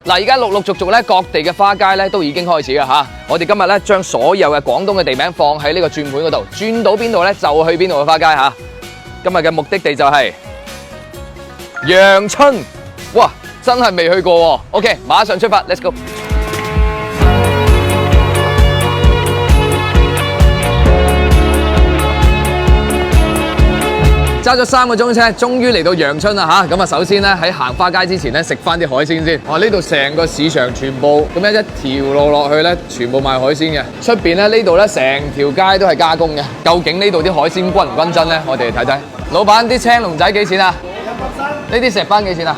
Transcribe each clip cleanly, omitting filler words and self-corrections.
嗱，而家陸陸續續咧，各地嘅花街咧都已經開始啦嚇。我哋今日咧將所有嘅廣東嘅地名放喺呢個轉盤嗰度，轉到邊度咧就去邊度嘅花街嚇。今日嘅目的地就係陽春，哇！真係未去過喎。OK， 馬上出發 ，Let's go！ 揸咗3個鐘車，終於嚟到陽春啦嚇！咁啊，首先咧喺行花街之前咧，食翻啲海鮮先。哇！呢度成個市場全部咁樣一條路落去咧，全部賣海鮮嘅。出邊咧呢度咧成條街都係加工嘅。究竟呢度啲海鮮均唔均真咧？我哋嚟睇睇。老闆，啲青龍仔幾錢啊？呢啲石斑幾錢啊？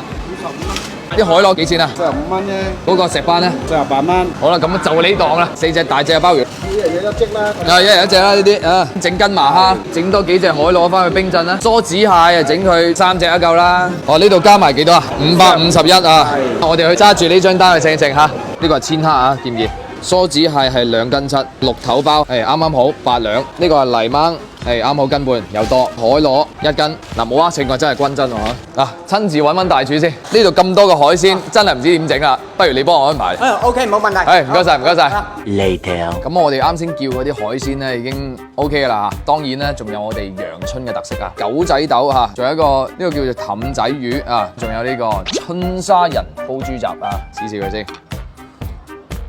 啲海螺幾錢啊？45蚊啫。嗰個石斑咧？48蚊。好啦，咁就你檔啦，4隻大隻嘅鮑魚。一人一隻啦。一人一隻啦呢啲啊，整斤麻蝦，整多幾隻海螺翻去冰鎮啦。梭子蟹啊，整佢3隻一嚿啦。哦，呢度加埋幾多啊？551啊。我哋去揸住呢張單去稱一稱嚇。呢個係千克啊，見唔見？梭子蟹係2斤7，綠頭鮑啱啱好8兩。呢個係泥鯭。啱好斤半，又多海螺1斤。嗱，冇呃秤我真係均真喎。嗱，親自揾大廚先。呢度咁多個海鮮，真係唔知點整啊！不如你幫我安排。OK， 冇問題。唔該晒，唔該晒。Later。咁我哋啱先叫嗰啲海鮮咧已經 OK 㗎啦。當然咧，仲有我哋陽春嘅特色啊，狗仔豆嚇，仲有一個呢個叫做氹仔魚啊，仲有呢個春沙人煲豬雜啊，試試佢先。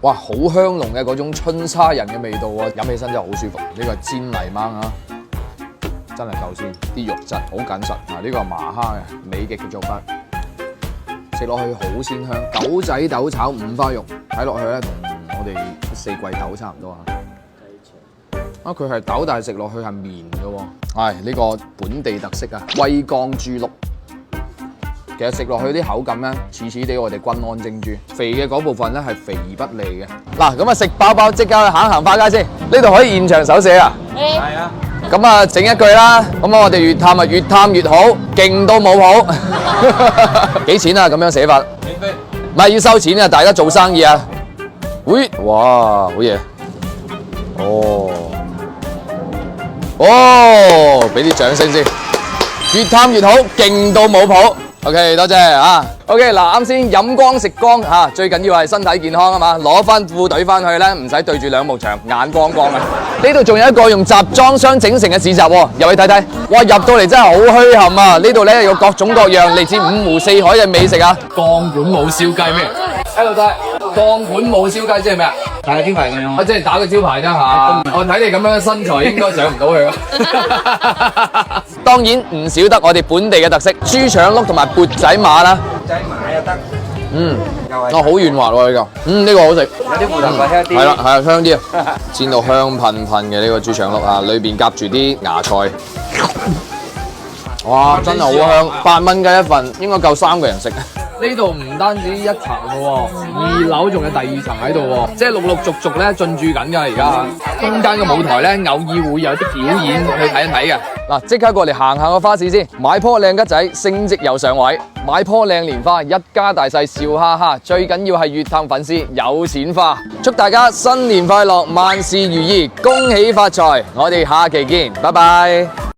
哇，好香濃嘅嗰種春沙人嘅味道喎，飲起身真係好舒服。呢個係煎泥鯭啊！真係夠鮮，啲肉質好緊實。嗱，呢個係麻蝦嘅美極嘅做法，食落去好鮮香。狗仔豆炒五花肉，睇落去咧同我哋四季豆差唔多啊。佢係豆，但係食落去係綿嘅喎。呢個本地特色啊，威江豬碌。其實食落去啲口感咧，似地我哋均安蒸豬，肥嘅嗰部分咧係肥而不膩嘅。嗱，咁啊食飽飽即刻去行花街先。呢度可以現場手寫啊？係啊。咁啊，整一句啦。咁我哋越探啊越探越好，勁到冇譜。幾錢啊？咁樣寫法？免費。唔係要收錢啊！大家做生意啊。喂，哇，好嘢。俾啲掌聲先。越探越好，勁到冇譜。OK， 多謝啊。OK， 嗱，啱先飲光食光嚇，最緊要係身體健康啊嘛。攞翻副隊翻去咧，唔使對住兩幕牆，眼光光啊。呢度仲有一個用集裝箱整成嘅市集喎，入去睇睇。哇，入到嚟真係好墟冚啊！呢度咧有各種各樣嚟自5湖4海嘅美食啊。鋼管舞燒雞咩？喺度睇鋼管舞燒雞即係咩啊？打個招牌咁樣。我即係打個招牌啫嚇。我睇你咁樣嘅身材，應該上唔到去咯。當然唔少得我哋本地嘅特色，豬腸碌同埋缽仔馬啦。缽仔馬又得。好軟滑喎呢個。呢個好食。有啲芋頭香啲。係啦，香啲啊！煎到香噴噴嘅呢個豬腸碌啊，裏邊夾住啲芽菜。哇，真係好香！8蚊雞一份，應該夠3個人食。呢度唔單止1層嘅喎，2樓仲有第2層喺度喎，即係陸陸續續咧進駐緊㗎而家。中間嘅舞台咧，偶爾會有啲表演去睇一睇嘅。嗱，即刻過嚟行下個花市先，買棵靚桔仔，升職又上位；買棵靚蓮花，一家大細笑哈哈。最緊要係越探粉絲有錢花。祝大家新年快樂，萬事如意，恭喜發財！我哋下期見，拜拜。